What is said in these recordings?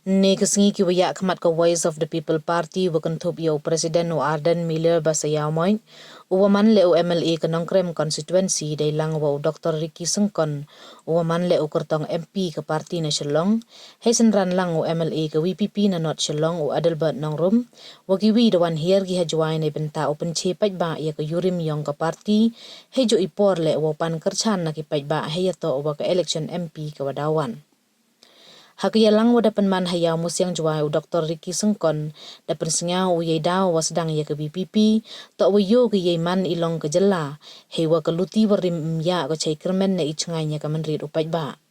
Ni kesengi ki wayak khmat ka Voice of the People Party wakantup yo Presiden no Arden Miller Basayamoy uwaman le MLA kanongkrem constituency day lang wa Dr. Ricky Sengkon uwaman le kertong MP ke parti na Shillong hesen ran lang MLA ke WPP na not Shillong Adelbert Nongrum wagiwi dawan hier gi hajwai na benta open chepat ba ya ke yurim yong ke parti hejo ipor le pan kerchan na ki pat ba heyato wa ke election MP ke wadawan. Hakiya lang wada penman hayau musyang juai Dr. Ricky Sengkon da pensengau ye daw wasdang ye ke BPP to wayo ke ye man ilong ke jela hewa ke luti warim ya ke cai kermen na icenganya ke menrit upat ba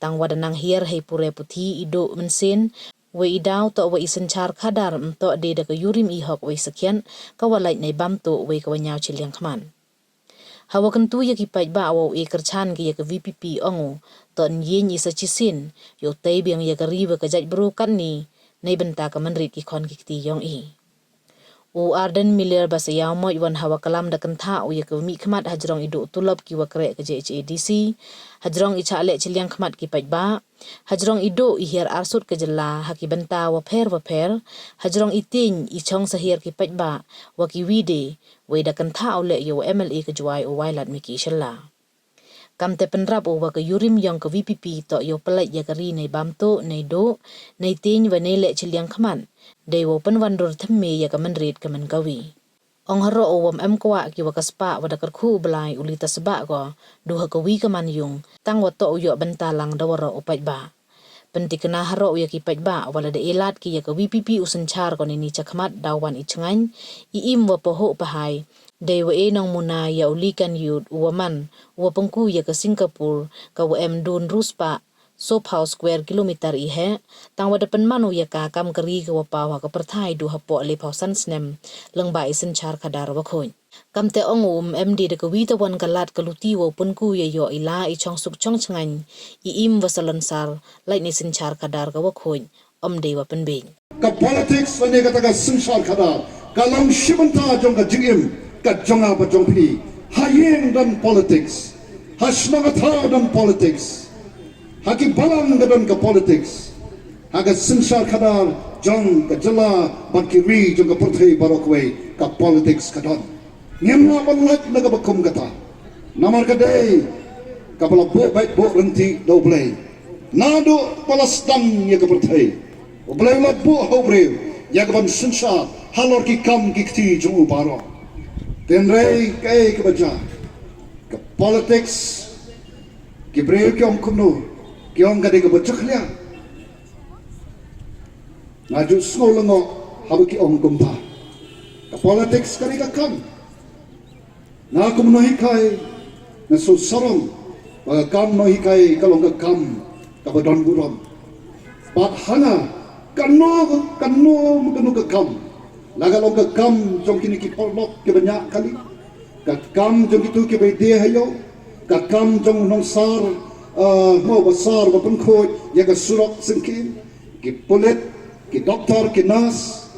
tang wada nang hier hei pure puti ido mensin we idaw to we isenchar kadar to de da ke yurim ihok we sekian kawalait nei bamto we ke wanyau ciliang kman. Hawa kentu ya kipat ba awo kerchan ke ya ke VPP ongo ton yin isa cisin yo tay biang ya ke riba ke jaj berukan ni nay benta ke menrit ki kon ki yong i. Arden Miller Basayaw mo iwan hawa kalam da kenta ya ke mi khmat hajrong idu tulop ki wakre ke JHADC hajrong ichale ciliang khmat kipat ba hajrong idu ihir arsut ke jela haki benta waper hajrong iting ichong sahir kipat ba waki wide da kenta le yo MLA ke juai o wailat miki shella. Kam te penrap o ke yurim yang ke VPP to yo pelai ya kari nei bamto nei do nei ting wa nei le ciliang khman de wo penwandur themme ya ke menrit ke mengawi ong haro o wam kwa ki wa kaspa wa da karkhu belai ulita seba ko duha ke wi ke manyung tang wa to yo bentalang dawara opat ba penti kena haro ya ki pat ba wala de elat ki ya ke VPP usenchar ko ni chakmat dawan ichengan iim wa poho pahai de wa enong muna ya ulikan yud waman wa pengku ya ke Singapore ka wa dun ruspa Soap House Square kilometer ihe tang wa depan manu ya ka kam keri ke wa pawa ke perthai du hapo le pausan snem leng bai senchar kadar wa khoi kam te ong MD de ke wi tawan kalat kaluti wa pengku ya yo ila I chong suk chong chengan iim wa salonsar lai ni senchar kadar ka wa khoi de wa penbing ka politics ane kata ka senchar kadar kalang shimanta jong ka jingim ka jonga ba jong pi hayeng dan politics hasnagata dan politics haki balang gadan ka politics haga senchar kadar jong ka jela bakiri jong ka perthai barokwe ka politics kadon ngemna balak naga bakum kata namar kadai kapala bo bait bo renti do blay nado palas dang ya ka perthai o blay la bo hobre ya ka ban senchar halor ki kam ki kti jong baro tenrei kai ka baja ka politics ki breu ki om kumno Kiong kadai ke bocaklia, ngaju sekolah habu ki ong kumpa, ke politics kadai ke kam, ngaku menohikai, ngasu sarong, baga kam menohikai kalau ke kam, ke badan buram, bat hana, kanu ke kam, laga long ke kam jom kini ki polok ke banyak kali, ke kam jom itu ke bede hayo, ke kam jom nongsar. Mau besar walaupun kod yang ke surok sengkin, ke polit, ke doktor, ke nas,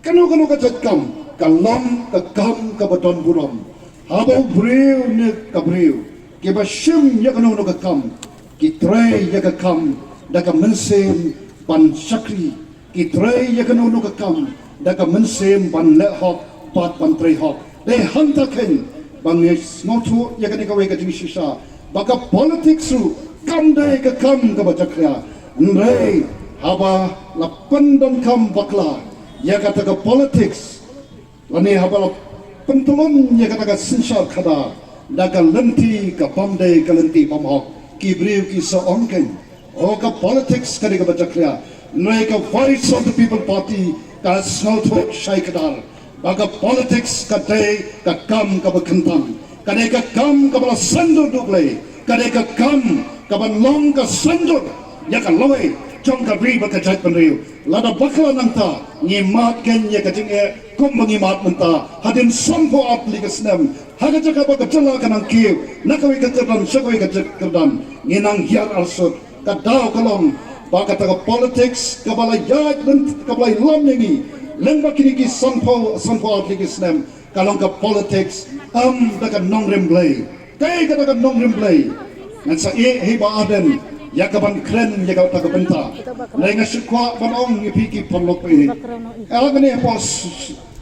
kanu ke jadkam, ke lam, ke kam, ke badan buram, habau breu ne ke breu, ke basim yang kanu ke kam, ke tray yang ke kam, dah ke mensim ban syakri, ke tray yang kanu ke kam, dah ke mensim ban lehok, pat ban tray hok, deh hantaken bangis ngotu yang kanu ke wega sisa. Baka politics su kam dai ka kam ka bacakya nrei haba la pendan kam bakla ya kata ka politics lani haba la pentulon ya kata ka senchar khada daga lenti ka pamdai ka lenti pamhok ki briu ki so onken o ka politics ka ka bacakya nrei ka Voice of the People Party ka snowthok shaikadar baka politics ka dai ka kam ka bakentang kadai ka kam ka bala sandur duglay kadai ka kam ka ban long ka sandur ya ka loy jong ka bri ba ka jat penriu lada bakla nanta ni mat ken ya ka jing e kum bangi mat menta hadin sampo apli ka snem haga jaka ba ka jala ka nang kiu nakawi ka jadam sakoi ka jadam ni nang hiar alsut ka daw kalong ba ka ta politics ka bala yat ka bala lam ni leng ba kini ki sampo apli ka snem kalong ka politics da ka nong remblay kay ka nong remblay ngan sa heba aden yakaban kren yakau takabenta lenga sikwa banong ngipi ki ponlok ini agane pos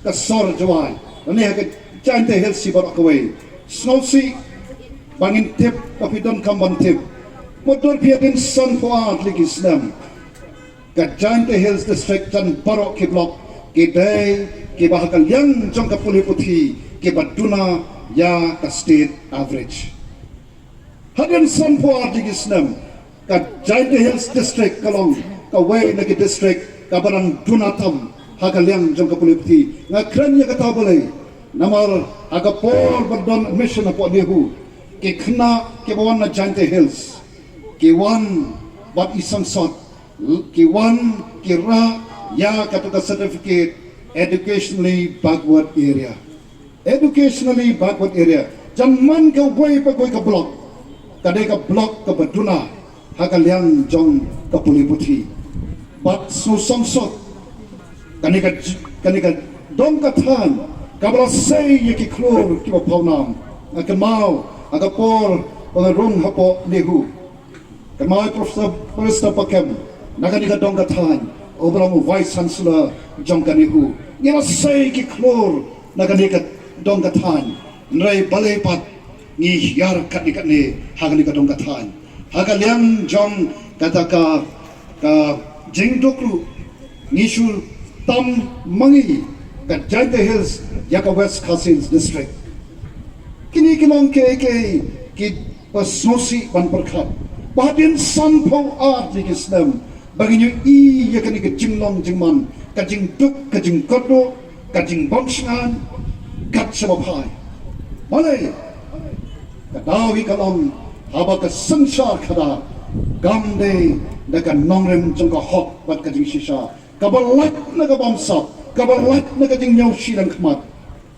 kasor jawai ne ha chante helsi bar akawai snowsi bangin tip papidon kamban tip motor piatin son poat ligi Islam ka Chante Hills district jan barok ki blok ki day ki bahakal yang jong ka puli puthi ki baduna ya ka state average hadian son poat ligi Islam ka Chante Hills district kalong ka way na ki district ka barang dunatam hakal yang jong ka puli puthi nga kran ya ka tabale namar aga por badon mission apo dehu ki khna ki bawan na Chante Hills ki wan bat isang sot ki wan ki ra ya katuka certificate educationally backward area jaman ka way pa ka block kadai ka block ka baduna hakalyang jong ka puli puthi bat susang sot kanika dong ka than kabla say ki klor ki pawnam akamau agapor pangarong hapo lehu kamau professor pakem naganika dong ka than obrang vice chancellor jong kanihu ngila say ki klor naganika dong ka than nrai balepat ni yar kanika ne haganika dong ka than hagalyang jong kataka ka jingdokru nishul tam mangi ka Chante Hills yaka West Khasins district kini kinong ki pasnosi ban perkhat bahadin sampo art di Islam baginyo i yakani ka jinglong jingman ka jingduk ka jingkodo ka jingbongsangan kat sabapai malay ka dawi kalong haba ka sangsar khada gamde daga nongrem jongka hok bat ka jing shisha kabalat na ka bamsap kabalat na ka jing nyaw silang kmat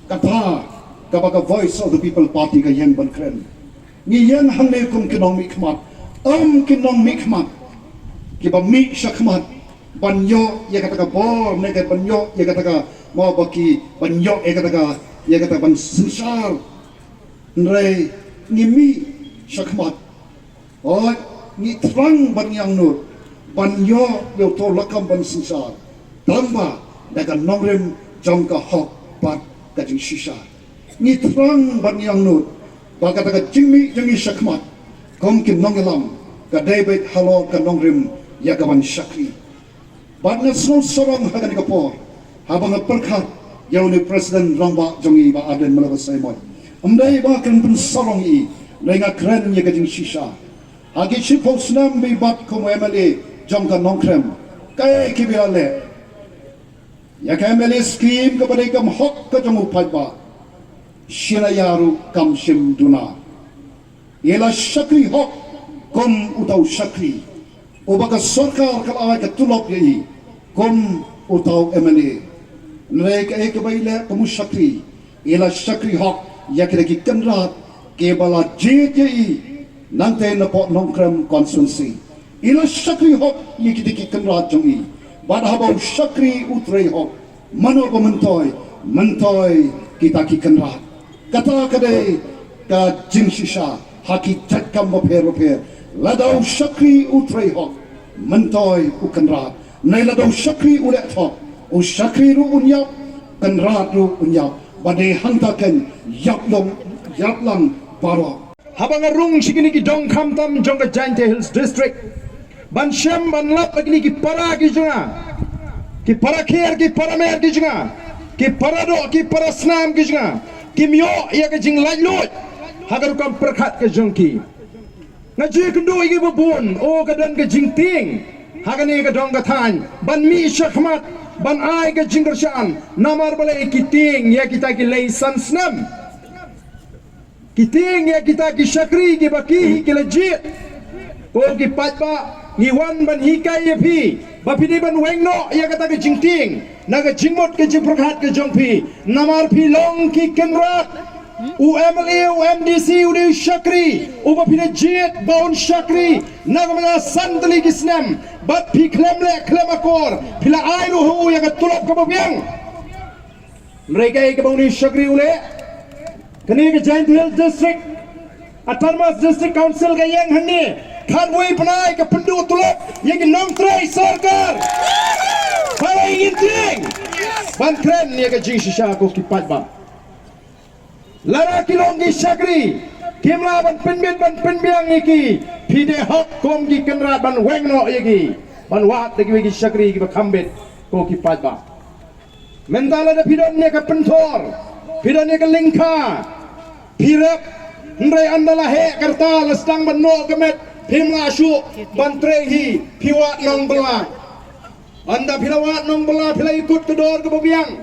kata kabaga voice of the people party ka yang ban kren ni yang hangne kum kinong mi kmat kinong mi kmat kiba mi shakmat banyo ya kata ka bor ne ka banyo ya kata ka mo baki banyo ya kata ban sinsar nre ni mi shakmat oh ni trang ban yang nur banyo yo to lakam ban sinsar tamba daga nongrem jongka hok bat ka jing shisha ni trang ban yang nur ba ka daga jingmi jangi shakmat kom kin nongelam ka David halo ka nongrem ya ka ban shakri bat na sno sorong hagan ka por habang perkhat yaw ni president rongba jongi ba aden malabasay mo umdai ba kan pun sorong i lenga kren ya ka jing shisha hagi chipo snam bi bat ko MLA jongka nongkrem kay kibiale ya ka MLA scheme ka badai kam hok ka jong upai ba shinayaru kam shim duna yela shakri hok kom utau shakri ubaka sarkar kal ay ka tulop yi kom utau MLA nrei ka ek baile kamu shakri yela shakri hok ya kira ki kanrat ke bala JJE nante na po nongkrem constituency ila shakri hok yikidiki kanrat jongi bad habaw shakri utrei hok mano ko mentoy kita ki kanrat kata kade ka jingshisha haki jatkam boper ladaw shakri utrei hok mentoy u kanrat nay ladaw shakri ulet hok u shakri ru unyap kanrat ru unyap bade hantaken yaplang barok habang arung sigini ki dong kamtam jong ka Chante Hills district ban syam ban lap agni ki para ki junga ki para kher ki para mer ki junga ki para do ki para snam ki junga ki myo ya ka jing lai lut hagar kam perkhat ka jongki ngaji kendu igi bubun o ka dan ka jing ting hagani ka dong ka than ban mi shakmat ban ai ka jing kersaan namar bale ki ting ya kita ki lai san snam kiting ya kita ki shakri ki baki ki legit ko ki patba ni wan ban hikai ya phi ba phi ban wengno ya kata ki jingting naga jingmot ki jiprkhat ki jongphi namar phi long ki kenrat u MLA u MDC u de shakri u ba phi legit baun shakri naga mana santli ki snam bat phi klem akor phila ai ru hu ya ka tulop ka babyang mereka ke baun shakri ule kini ke Chante Hills district Autonomous District Council ka yang handi Hadway penai ke penduduk tulak yang nong tray sarkar. Kalau ingin ting, ban keren ni ke jing sisa aku kipat ba. Lara kilong gi syakri, kimla ban penbiang iki, pide hak kom gi kenrat ban weng no iki, ban wat lagi gi syakri gi bakambet ko kipat ba. Mentala da pidon ni ke pentor, pidon ni ke lingka, pirap, ndai andala he karta lestang ban no kemet, pimla syuk, ban trehi, piwat nong belang. Anda pilawat nong belah pila ikut kedor ke babiang,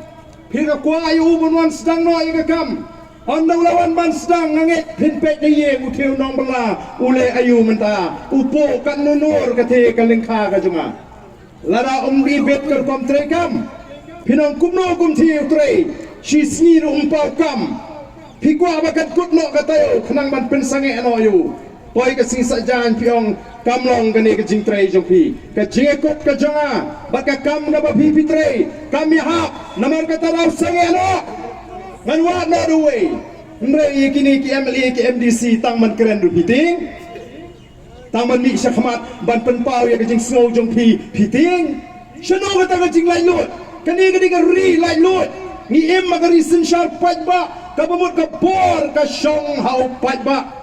pila kuayu bunwan sedang no yang kam. Anda ulawan ban sedang ngangit pinpek ye utiu nong belah ule ayu menta upo kan nunur kate kalingka ka junga. Lara bet ker kom trekam. Pinong kumno kum tiu tre. Si sni umpau kam. Pikwa bakat kutno katayo kenang ban pensange ano yu. Poi ka sing sajan piong kamlong gani ka jing tre jong pi. Ka jingekop ka jonga. Baka kam ka ba pi tre. Kami hap namar kata raw sange ano. Man wat no the way. Ndre kini ki MLA ki MDC tang man keren du piting. Tang man mi syakmat ban penpau ya kajing snow jong piting. Shano kata kajing lai lut. Kani ka ri lai lut. Ni em magari sin sharp pat ba. Kabamut ka bor ka shong hau pat ba.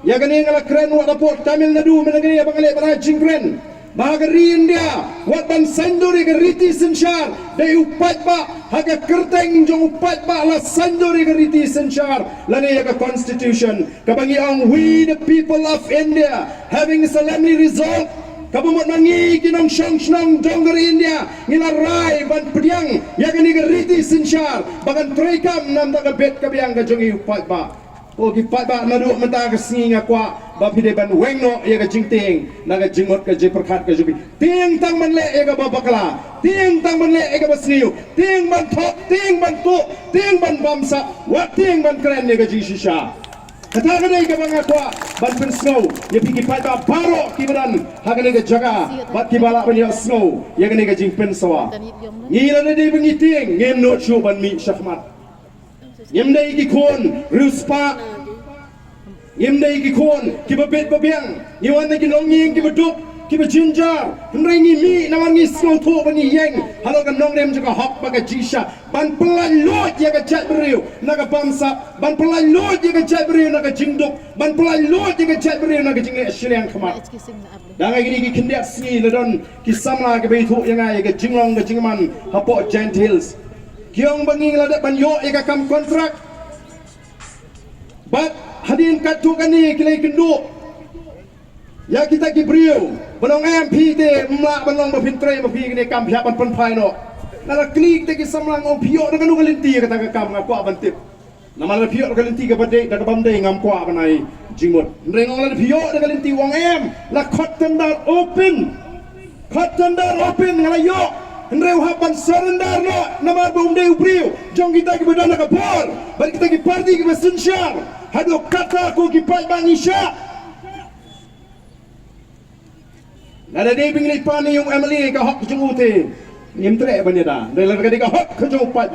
Ya kani ngala keren wat raport Tamil Nadu menagani abang ale para jing keren. Bahagari India, wat ban sandori ke riti sensyar, day upat ba, haga kerteng jong upat ba la sandori ke riti sensyar, lani yaga constitution, kabangi ang we the people of India, having solemnly resolved, kabumot nangi kinong syong jonggari India, ngilaray ban pediang, yaga ni ke riti sensyar, bagan trekam nam taga bet kabiang ka jongi upat ba. O kipat ba naduk mentah ke singi ngakwa ba pide ban wengno ya ka jingting naga jingot ka je perkat ka jubi ting tang man le ya ka babakla ting tang man le ya ka basniu ting ban thok ting ban tu ting ban bamsa wa ting ban keren ya ka jing shisha kata ka dai ka bang akwa ban pen snow ya pi kipat ba baro kibadan ha ka ka jaga bat kibala ban ya snow ya ka jing pen sawa ngila na dai bangiting ngem no chu ban mi syakmat Yemdai ki kon ruspa Yemdai ki kon kiba bet babiang Iwan na kinong yeng kiba dup kiba jinjar Henry ni mi naman ni snow to bani yeng Halo kan nong rem juga hok baga jisha Ban pelan lot ya ka chat beriu naga bamsa Ban pelan lot ya ka chat beriu naga jingduk Ban pelan lot ya ka chat beriu naga jingle shiliang kamat Danga gini ki kindiak sni ladon kisamla ke beitu yang ay ka jinglong ka jingman hapo Giant Hills Kiong banging ladak banyo ika kam kontrak. Bat hadin katu kani kilai kendu. Ya kita kibriu. Banong MP te mla banong bapintre bapi kini kam siapan penpai no. Nala klik te kisamlang ong pio dengan ngalinti kata ka kam ngakwa bantip. Nama la pio ngalinti ka bade da bamde ngamkwa banai jimut. Nrengong la pio ngalinti wong em la cotton dar open. Cotton dar open ngalayo. Henreu hapan serendar no nama bumde ubriu jong kita ki bedana ka bor bal kita ki parti ki besensyar hado kata ko ki pai bangisha nada dei bingli pani yung MLA ka hok jong ute nimtre banida dai ka ka hok ka jong upat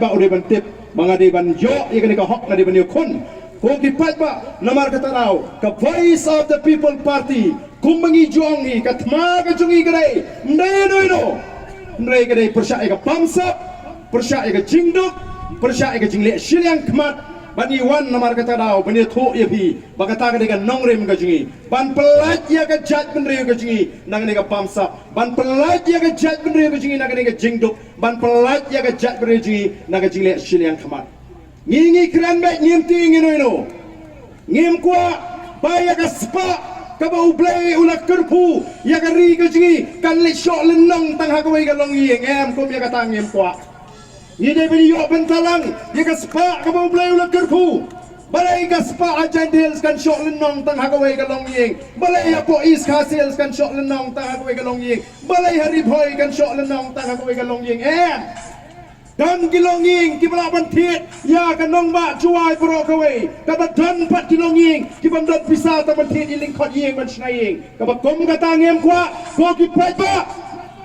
ba ode bantip mga dei ban yo ya ka hok na dei ban yo kun ko ki pai ba namar kata raw ka voice of the people party kumbangi jongi ka tma ka jongi grai ndai no Mereka dari persya eka bangsa, persya eka jingduk, persya eka jingle shiliang kemat. Bani wan namar kata dau, bani thuk ya pi, bakata ka dengan nongrem ka jingi. Ban pelat ya ka jat benre ka jingi, nang eka bangsa. Ban pelat ya ka jat benre ka jingi, nang eka jingduk. Ban pelat ya ka jat benre jingi, nang eka jingle shiliang kemat. Ngingi keren baik nyimti ngino. Ngim kwa, baya ka spa. Kaba ublay ulah kerpu ya kari kejingi kan le syok lenong tang hakawai galong yeng em kom ya katang em kwa ni de bini yo bentalang ya ka spa kaba ublay ulah kerpu balai ka spa ajan deals kan syok lenong tang hakawai galong yeng balai ya po is kasils kan syok lenong tang hakawai galong yeng balai hari boy kan syok lenong tang hakawai galong yeng em dan kilonging kibalaban tiet ya kanong ba cuai pro kawai kaba dan pat kilonging kibandot pisah taban tiet iling khot yeng ban snaying kaba kom katang em kwa ko ki pat ba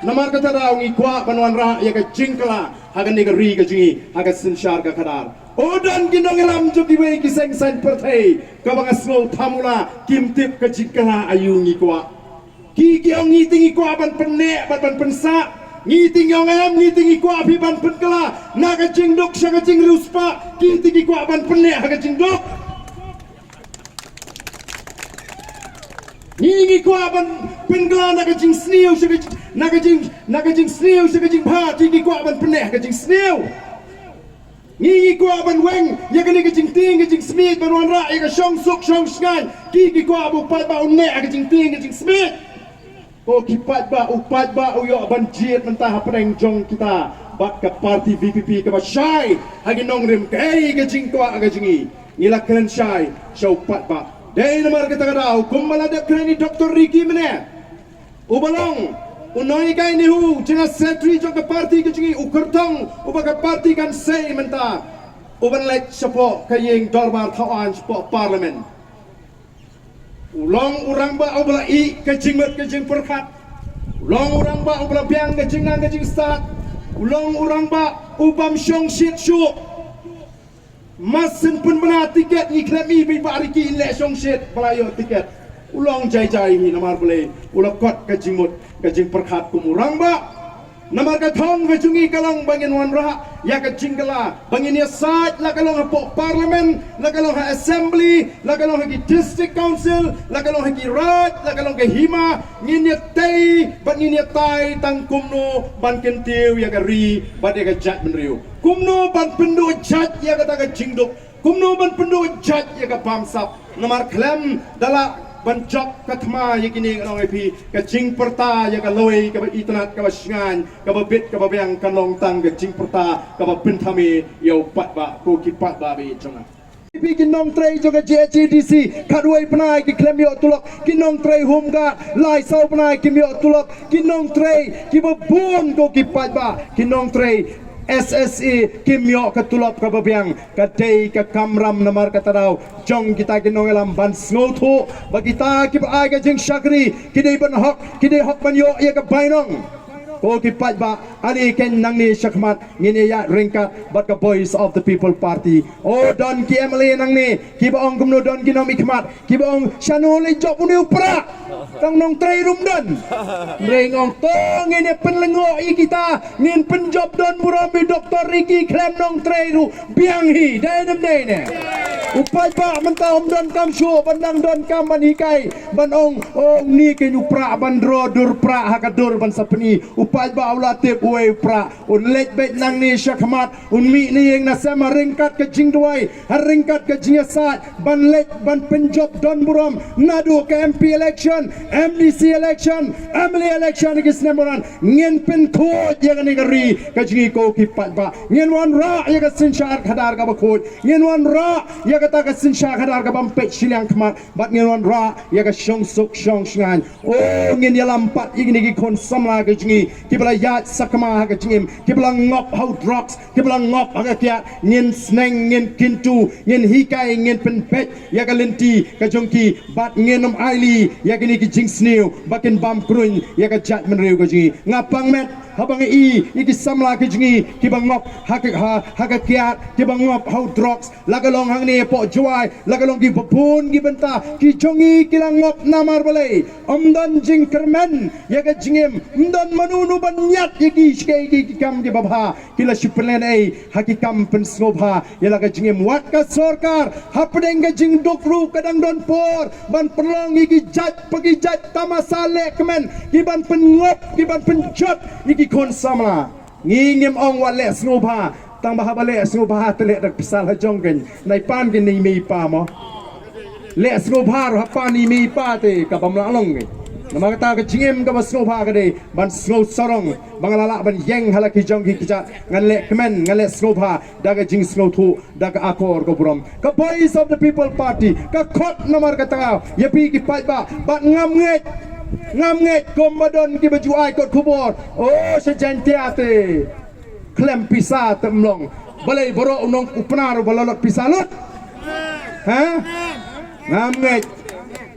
namar kata raw ngi kwa banwan ra ya ka jingkala hagan ni ka ri ka jingi haga sinshar ka kadar odan ginong elam joki we ki seng san perthei ka banga snow thamula kim tip ka jingkala ayu ngi kwa ki kyong ngi tingi kwa ban penne ban pensa ngi ting yong em ngi tingi kwa phi ban penkala na ka jingdok sha ka jing ruspa ki tingi kwa ban penne haga jingdok ngi kwa ban penkala na ka jing snew sha ka nakajing snew sa kajing pa tiki kwa ban pene kajing snew ngi kwa ban weng ya kani kajing ting kajing smith ban wan ra ya ka shong suk shong sngan ki kwa bu pat ba unne kajing ting kajing smith ko ki pat ba uyo ban jiet mentah preng jong kita bat ka parti VPP ka ba shai hagi nong rim kai kajing kwa kajing ngila kren shai show pat ba dai namar kita kadau kumala de kreni Dr. Ricky mene ubalong unoi kai ni hu jenga setri jong ka parti ke jingi ukertong ubaga parti kan sei menta uban lek sapo kayeng dorbar thawan sapo parlimen ulong urang ba ubla I ke jingmet ke jing perkat ulong urang ba ubla biang ke jingang ke jing stat ulong urang ba ubam shong shit shu masen pun bena tiket ni klemi bi bariki le shong shit pelayo tiket ulong jai ni namar boleh ulah kot ke jingmut kajing perkhat kumurang ba namar ka thong ve chungi kalong bangin wan ra ya ka jingala bangin ya sat la kalong ha parliament la kalong ha assembly la kalong ha ki district council la kalong ha ki raj la kalong ke hima ngin ya tai ban ngin ya tai tang kumno ban kentiu ya ka ri ban ya ka jat menriu kumno ban pendu jat ya ka ta ka jingduk kumno ban pendu jat ya ka bamsap namar klem dala Banjok katma yakini kanong epi kajing perta ya ka loi ka itnat ka sngan ka bit ka bayang kanong tang kajing perta ka bintami yo pat ba ko ki pat ba bi chonga pi kinong trei jo ka JCDC kadwai pnai ki klem yo tulok kinong trei hum ga lai sau pnai ki yo tulok kinong trei ki bun ko ki pat ba kinong trei SSE kimyo katulop kababyang kadai ka kamram namar kataraw jong kita kinong elam ban snotho bagita kiba aga jing shakri kidai ban hok kidai hok ban yo ya ka bainong ko kipat ba ali ken nang ni shakmat ngini ya ringkat bat ka voice of the people party o don ki emily nang ni kiba ong kumno don kinom ikmat kiba ong shanole job uni upra tang nong trei rum don ringong tong ngini penlengo i kita ngin penjob don murami Dr. Ricky klem nong trei ru biang hi danem ne upai ba menta om don kam shu bandang don kam ban hikai ban ong ni ke upra ban ro dur pra hakadur ban sapni upai ba ulatip uwe pra un let bet nang ni shakmat un mi ni yang nasema ringkat ke jingduai ringkat ke jingasat ban let ban penjob don buram nadu ke MP election MDC election Emily election ke snemoran ngin pen khod yang ni gari ke jingi ko kipat ba ngin wan ra ya ke sinshar khadar ka ba khod ngin wan ra ya kata ka sinshar khadar ka bam pet silang kmat bat ngin wan ra ya ke shong suk shong shngan ngin ya lampat igni ki kon samla ke jingi kibla yat sakama ha jingim kibla ngop how drugs kibla ngop ha kya ngin sneng ngin kintu ngin hikai ngin penpet ya kalenti ka jongki bat ngenom aili ya kini ki jing snew bakin bam krun ya ka jat menreu ka jingi ngapang met habang iki samla ki jingi kibang ngop ha kya kibang ngop how drugs lagalong hang ni po juai lagalong ki babun ki benta ki jongi kilang ngop namar balai omdan jing kermen ya ka jingim omdan manunu banyat yagi shkai ki kam di babha kila shiplen ai hakikam pen snobha yala ka jingim wat ka sarkar hapdeng ka jing dokru kadang don por ban perlong yagi jat pagi jat tamasa lekmen ki ban pengop ki ban penjot yagi kon samla ngingim ong wale snobha tang baha bale snobha tele dak pisal hajong gen nai pan gen ni mi pa mo le snobha ro pa ni mi pa te ka bamla long nama kata ke jingim ka basno pha ka de ban sno sarong bangalala ban yeng halaki jong ki kicha ngale kemen ngale sno pha daga jing sno thu daga akor ko buram ka voice of the people party ka khot nomor kata yapi ki paiba bat ngam nget komadon ki baju ai kot kubor oh sejantiate klem pisa temlong balai boro unong upnar balalot pisalut ha ngam nget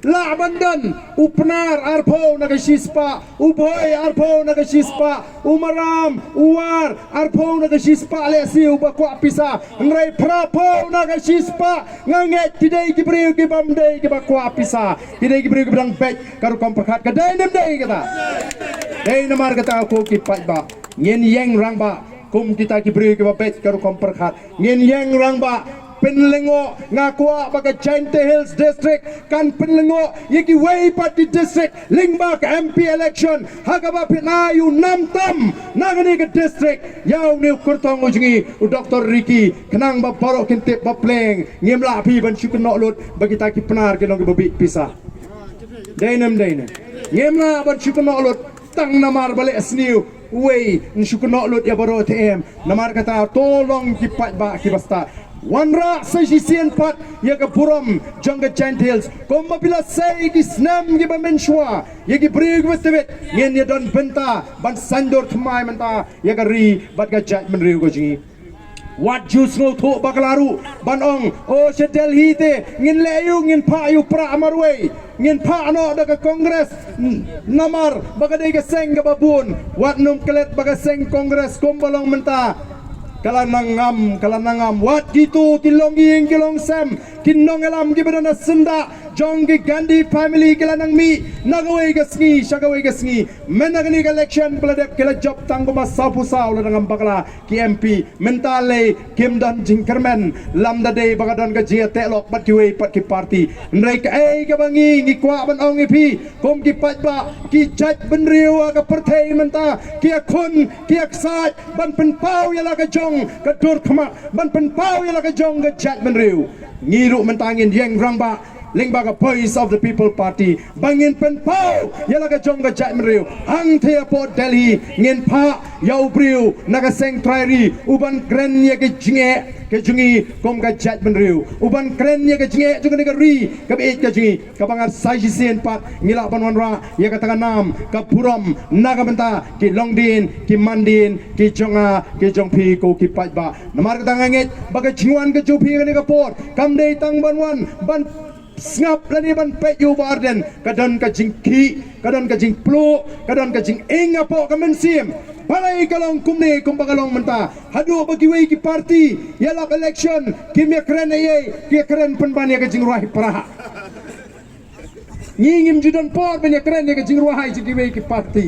La bandan upnar arpo nagashispa uboy arpo nagashispa umaram uwar arpo nagashispa lesi ubakwa pisa ngrai prapo nagashispa nganget tidai gibriu gibamdai gibakwa pisa tidai gibriu gibrang pek karu komperkat kadai nemdai kata dai namar kata aku kipat ba ngin yang rang ba kum kita gibriu gibapet karu komperkat ngin yang rang ba penlengo ngakwa baga Jainte Hills District kan penlengo yiki way party district lingbak MP election hagaba pinayu namtam nagani ke district yaw ni kurtong ujungi Dr. Ricky kenang ba paro kintip ba pleng ngimla pi ban syukun lut bagi taki penar kenong babi pisah dainem ngimla ban syukun lut tang namar balik asniu way syukun lut ya baro TM namar kata tolong kipat ba kibasta Wanra sejisian pat ya ke puram jangga Jainte Hills komba bila say ki snam ki bamenshwa ya ki brig westebet ngin ya don benta ban sandor thmai menta ya ka ri bat ga jat menriu ko jingi wat jus ngo tho bakalaru ban ong o se Delhi te ngin leyu ngin pa yu pra amarway ngin pa no da ka kongres namar baga de ga seng ga babun wat num kelet baga seng kongres kombalong menta kalanangam wat gitu kilong sem kinong elam gibana senda jonggi gandhi family kilanang mi nagaway gasngi shagaway gasngi menagani election peladep kila job tanggo masapu saw ladang bakla ki MP mentale kimdan jingkermen lamda de bagadon ga jia telok pat kiwe pat ki party nrek ai ga bangi ngi kwa ban ong ipi kom ki pat ba ki jaj benriu ga perthai menta ki akun ki aksat ban pen pau ya la ga jong ga dur khama ban pen pau ya la ga jong ga jaj benriu ngiru mentangin yang rangba Lingbaga Voice of the People Party bangin pen pau yala ka jong ka jat meriu hang thea po Delhi ngin pa yau briu naga seng trairi uban kren ye ke jinge ke jungi kom ka jat meriu uban kren ye ke jinge junga ka ri ka be ka jungi ka bangar sajisen pat ngila banwan ra ye ka tanganam ka puram naga menta ki longdin ki mandin ki jonga ki jongpi ko ki pajba namar ka tanganget baga jingwan ka jopi ka pot kamdei tang banwan ban Sngap lani ban pe yu barden kadon ka jingki kadon ka jing plu kadon ka jing ing apo ka mensim palai kalong kumne kumbagalong menta hadu bagi wei ki party yala election kimya kren ye ki kren penban ya ka jing ruah praha ngingim judon por ben ya kren ya ka jing ruah ji wei ki party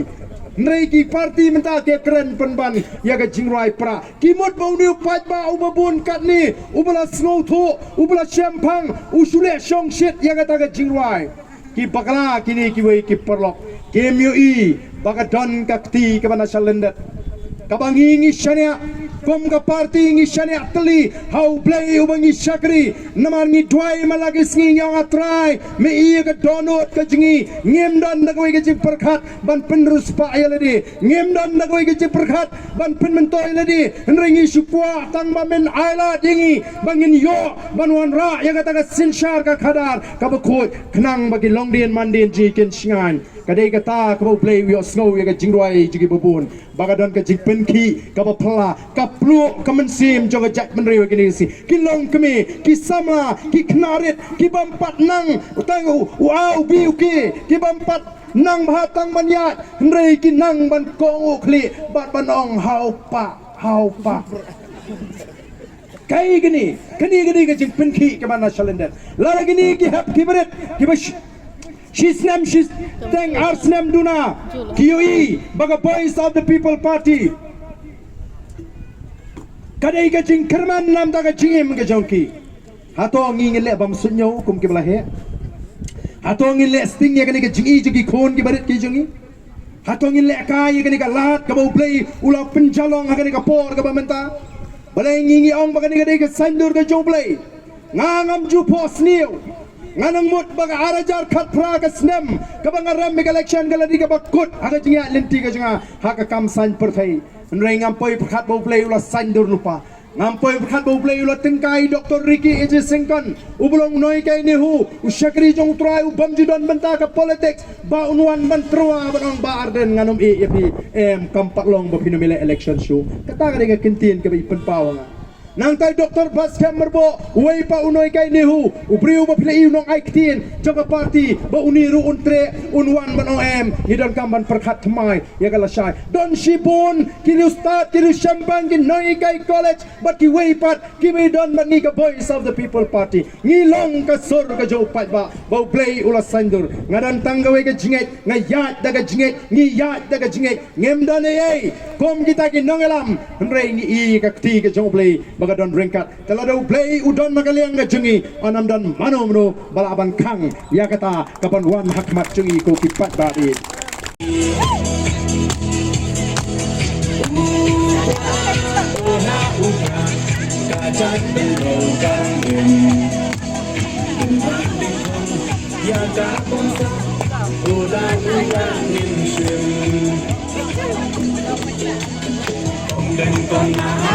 Nreki parti menta ke keren penban ya ga jingrai pra kimot bau niu pat ba ubabun kat ni ubala snow tho ubala champang usule shong shit ya ga ta ga jingrai ki bakla kini ki wei ki perlok kemyu i bagadon kakti ke bana shalendet kabangi ngi shania kom ka parti ngi shania teli how play ubangi shakri namar ngi dwai malagi sngi yang atrai me iya ka donot ka jingi ngem don na koi ka jing perkhat ban penrus pa ayaladi ngem don na koi ka jing perkhat ban pen mentoy ladi nringi supwa tang ba men ayla dingi bangin yo ban wan ra ya ka ta ka sinshar ka khadar ka ba khoi knang bagi longdien mandien ji ken shingan kadai kata ka ba play wi snow ya ka jingruai jigi babun bagadon ka jing penki ka ba pla ka plu ka mensim joga jat menriu kini si kilong kemi ki sama ki knarit ki bampat nang utang wow biu ki bampat nang bahatang manyat nrei ki nang ban kong ukli bat banong hau pa kai gini ka jing penki ka mana shalender la gini ki hap ki beret ki bash Shisnam shis teng arsnam duna QE baga Voice of the People Party kadai ka jing kerman nam daga jingim ka jongki hato ngingin le bam sunyo kum ki belahe hato ngin le sting ya kani ka jingi jigi khon ki barit ki jongi hato ngin le kai ya kani ka lat ka bau play ula penjalong ha kani ka por ka bamenta balai ngingi ong ba kani ka sandur ka jong play ngangam ju pos niu nganang mut baga arajar khat pra ka snem ka banga ram me election ka ladi ka bakut aga jinga lenti ka jinga ha ka kam san perthai nrei ngampoi khat bau play ula sandur lupa ngampoi khat bau play ula tengkai Dr. Ricky Eje Singkon ubulong noi kai nehu usyakri jong trai ubam judon benta ka politics ba unwan ban trua banong ba arden nganom EFP kampak long ba pinomile election show kata ka kintin ka ipen pawanga nang tay Dr. Baskem merbo uai pa unoi kai nehu ubriu ba pila iu nong aiktien joka parti ba uniru untre unwan ban OM ngidon kamban perkhat thmai ya kala shai don shibun kilu start kilu champagne kin noi kai college but ki wei pat ki me don ban ni ka voice of the people party ngilong ka sur ka jo pat ba bau play ula sandur ngadan tanggawe ka jinget ngayat daga jinget ngiyat daga jinget ngem don ei kom kita ki nongelam rei ni i ka ti ka jo play baga don ringkat telado play udon magaliang ka jungi anam don manomno balaban kang ya kata kapan wan hakmat jungi ko kipat ba di Hãy subscribe cho kênh Ghiền Mì Gõ để không bỏ lỡ